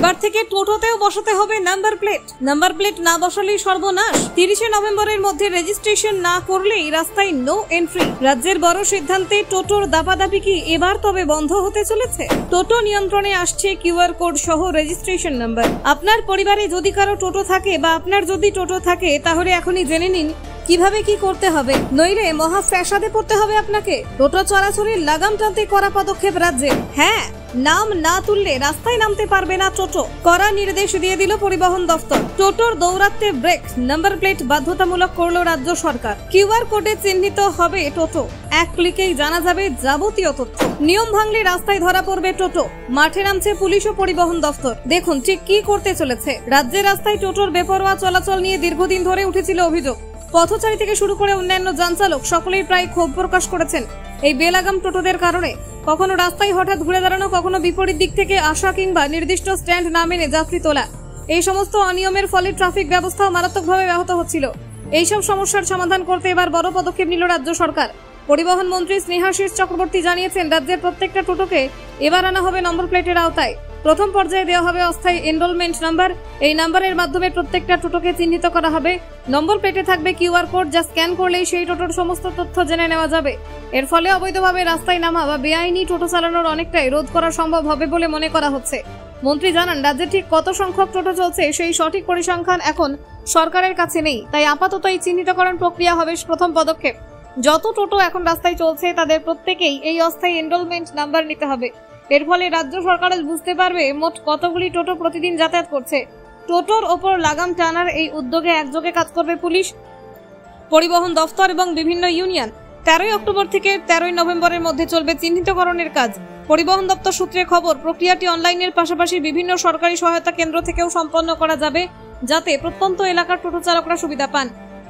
এবার থেকে টোটোতেও বসাতে হবে নাম্বার প্লেট না বসালেই সর্বনাশ। 30 নভেম্বরের মধ্যে রেজিস্ট্রেশন না করলেই রাস্তায় নো এন্ট্রি। রাজ্যের বড় সিদ্ধান্তে টোটোর দাপাদাপি কি এবার তবে বন্ধ হতে চলেছে? টোটো নিয়ন্ত্রণে আসছে কিউআর কোড সহ রেজিস্ট্রেশন নাম্বার। আপনার পরিবারে যদি কারো টোটো থাকে বা আপনার যদি টোটো থাকে তাহলে এখনই জেনে নিন কিভাবে কি করতে হবে, নইলে মহা ফ্যাসাদে পড়তে হবে আপনাকে। টোটো চলাচলের লাগাম টানতে করা পদক্ষেপ রাজ্যে। হ্যাঁ, নাম না তুললে রাস্তায় নামতে পারবে না টোটো, কড়া নির্দেশ দিয়ে দিল পরিবহন দফতর। টোটোর দৌরাত্মে ব্রেক, নাম্বার প্লেট বাধ্যতামূলক করলো রাজ্য সরকার। কিউআর কোডে চিহ্নিত হবে টোটো, এক ক্লিকেই জানা যাবে যাবতীয় তথ্য। নিয়ম ভাঙলে রাস্তায় ধরা পড়বে টোটো। মাঠে নামছে পুলিশ ও পরিবহন দফতর। দেখুন ঠিক কি করতে চলেছে। রাজ্যের রাস্তায় টোটোর বেপরোয়া চলাচল নিয়ে দীর্ঘদিন ধরে উঠেছিল অভিযোগ। পথচারী থেকে শুরু করে অন্যান্য যানচালক সকলেই প্রায় ক্ষোভ প্রকাশ করেছেন এই বেলাগাম টোটোদের কারণে। কখনো রাস্তায় হঠাৎ ঘুরে দাঁড়ানো, কখনো বিপরীত দিক থেকে আসা কিংবা নির্দিষ্ট স্ট্যান্ড না মেনে যাত্রী তোলা। এই সমস্ত অনিয়মের ফলে ট্রাফিক ব্যবস্থাও মারাত্মকভাবে ব্যাহত হচ্ছিল। এইসব সমস্যার সমাধান করতে এবার বড় পদক্ষেপ নিল রাজ্য সরকার। পরিবহন মন্ত্রী স্নেহাশিস চক্রবর্তী জানিয়েছেন, রাজ্যের প্রত্যেকটা টোটোকে এবার আনা হবে নম্বর প্লেটের আওতায়। প্রথম পর্যায়ে দেওয়া হবে অস্থায়ী এনরোলমেন্ট নাম্বার। এই নাম্বারের মাধ্যমে প্রত্যেকটা টোটোকে চিহ্নিত করা হবে। নম্বর প্লেটে থাকবে কিউআর কোড, যা স্ক্যান করলেই সেই টোটোর সমস্ত তথ্য জেনে নেওয়া যাবে। এর ফলে অবৈধভাবে রাস্তায় নামা বা বেআইনি টোটো চালানোর অনেকটাই রোধ করা সম্ভব হবে বলে মনে করা হচ্ছে। মন্ত্রী জানান, রাজ্যে ঠিক কত সংখ্যক টোটো চলছে সেই সঠিক পরিসংখ্যান এখন সরকারের কাছে নেই, তাই আপাতত এই চিহ্নিতকরণ প্রক্রিয়া হবে প্রথম পদক্ষেপ। যত টোটো এখন রাস্তায় চলছে তাদের প্রত্যেকেই এই অস্থায়ী এনরোলমেন্ট নাম্বার নিতে হবে। এর ফলে রাজ্য সরকার বুঝতে পারবে মোট কতগুলি টোটো প্রতিদিন যাতায়াত করছে। টোটোর ওপর লাগাম টানার এই উদ্যোগে একযোগে কাজ করবে পুলিশ, পরিবহন দফতর এবং বিভিন্ন ইউনিয়ন। 13 অক্টোবর থেকে 13 নভেম্বরের মধ্যে চলবে চিহ্নিতকরণের কাজ। পরিবহন দপ্তর সূত্রে খবর, প্রক্রিয়াটি অনলাইনের পাশাপাশি বিভিন্ন সরকারি সহায়তা কেন্দ্র থেকেও সম্পন্ন করা যাবে, যাতে প্রত্যন্ত এলাকার টোটো চালকরা সুবিধা পান।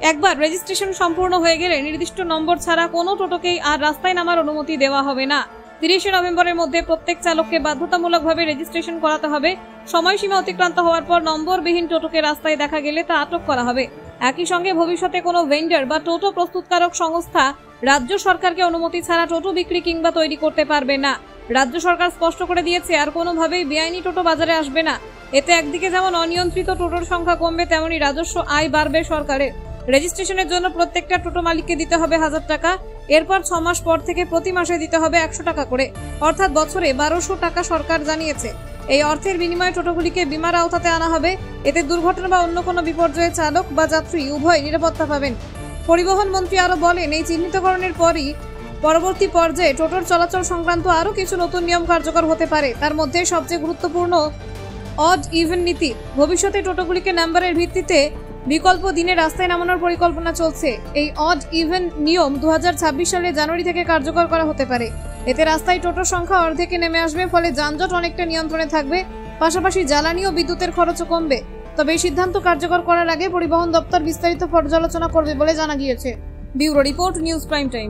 একবার রেজিস্ট্রেশন সম্পূর্ণ হয়ে গেলে নির্দিষ্ট নম্বর ছাড়া কোনো টোটোকেই আর রাস্তায় নামার অনুমতি দেওয়া হবে না। 30 নভেম্বরের মধ্যে প্রত্যেক চালককে বাধ্যতামূলকভাবে রেজিস্ট্রেশন করাতে হবে। সময়সীমা অতিক্রান্ত হওয়ার পর নম্বরবিহীন টোটোকে রাস্তায় দেখা গেলে তা আটক করা হবে। একই সঙ্গে ভবিষ্যতে কোনো ভেন্ডার বা টোটো প্রস্তুতকারক সংস্থা রাজ্য সরকারকে অনুমতি ছাড়া টোটো বিক্রি কিংবা তৈরি করতে পারবে না। রাজ্য সরকার স্পষ্ট করে দিয়েছে, আর কোনোভাবেই বেআইনি টোটো বাজারে আসবে না। এতে একদিকে যেমন অনিয়ন্ত্রিত টোটোর সংখ্যা কমবে, তেমনি রাজস্ব আয় বাড়বে সরকারের। রেজিস্ট্রেশনের জন্য প্রত্যেকটা টোটো মালিককে দিতে হবে 1000 টাকা। এরপর 6 মাস পর থেকে প্রতি মাসে দিতে হবে 100 টাকা করে, অর্থাৎ বছরে 1200 টাকা সরকার জানিয়েছে। এই অর্থের বিনিময়ে টোটোগুলিকে বিমার আওতাতে আনা হবে। এতে দুর্ঘটনা বা অন্য কোনো বিপর্যয়ে চালক বা যাত্রী উভয় নিরাপত্তা পাবেন। পরিবহন মন্ত্রী আরো বলেন, এই চিহ্নিতকরণের পরবর্তী পর্যায়ে টোটোর চলাচল সংক্রান্ত আরো কিছু নতুন নিয়ম কার্যকর হতে পারে। তার মধ্যে সবচেয়ে গুরুত্বপূর্ণ অড ইভেন নীতি। ভবিষ্যতে টোটোগুলিকে নাম্বারের ভিত্তিতে বিকল্প দিনে রাস্তায় নামানোর পরিকল্পনা চলছে। এই অড ইভেন নিয়ম 2026 সালের জানুয়ারি থেকে কার্যকর করা হতে পারে। এতে রাস্তায় টোটোর সংখ্যা অর্ধেকে নেমে আসবে, ফলে যানজট অনেকটা নিয়ন্ত্রণে থাকবে। পাশাপাশি জ্বালানি ও বিদ্যুতের খরচও কমবে। তবে এই সিদ্ধান্ত কার্যকর করার আগে পরিবহন দপ্তর বিস্তারিত পর্যালোচনা করবে বলে জানা গিয়েছে। Bureau report, news prime time.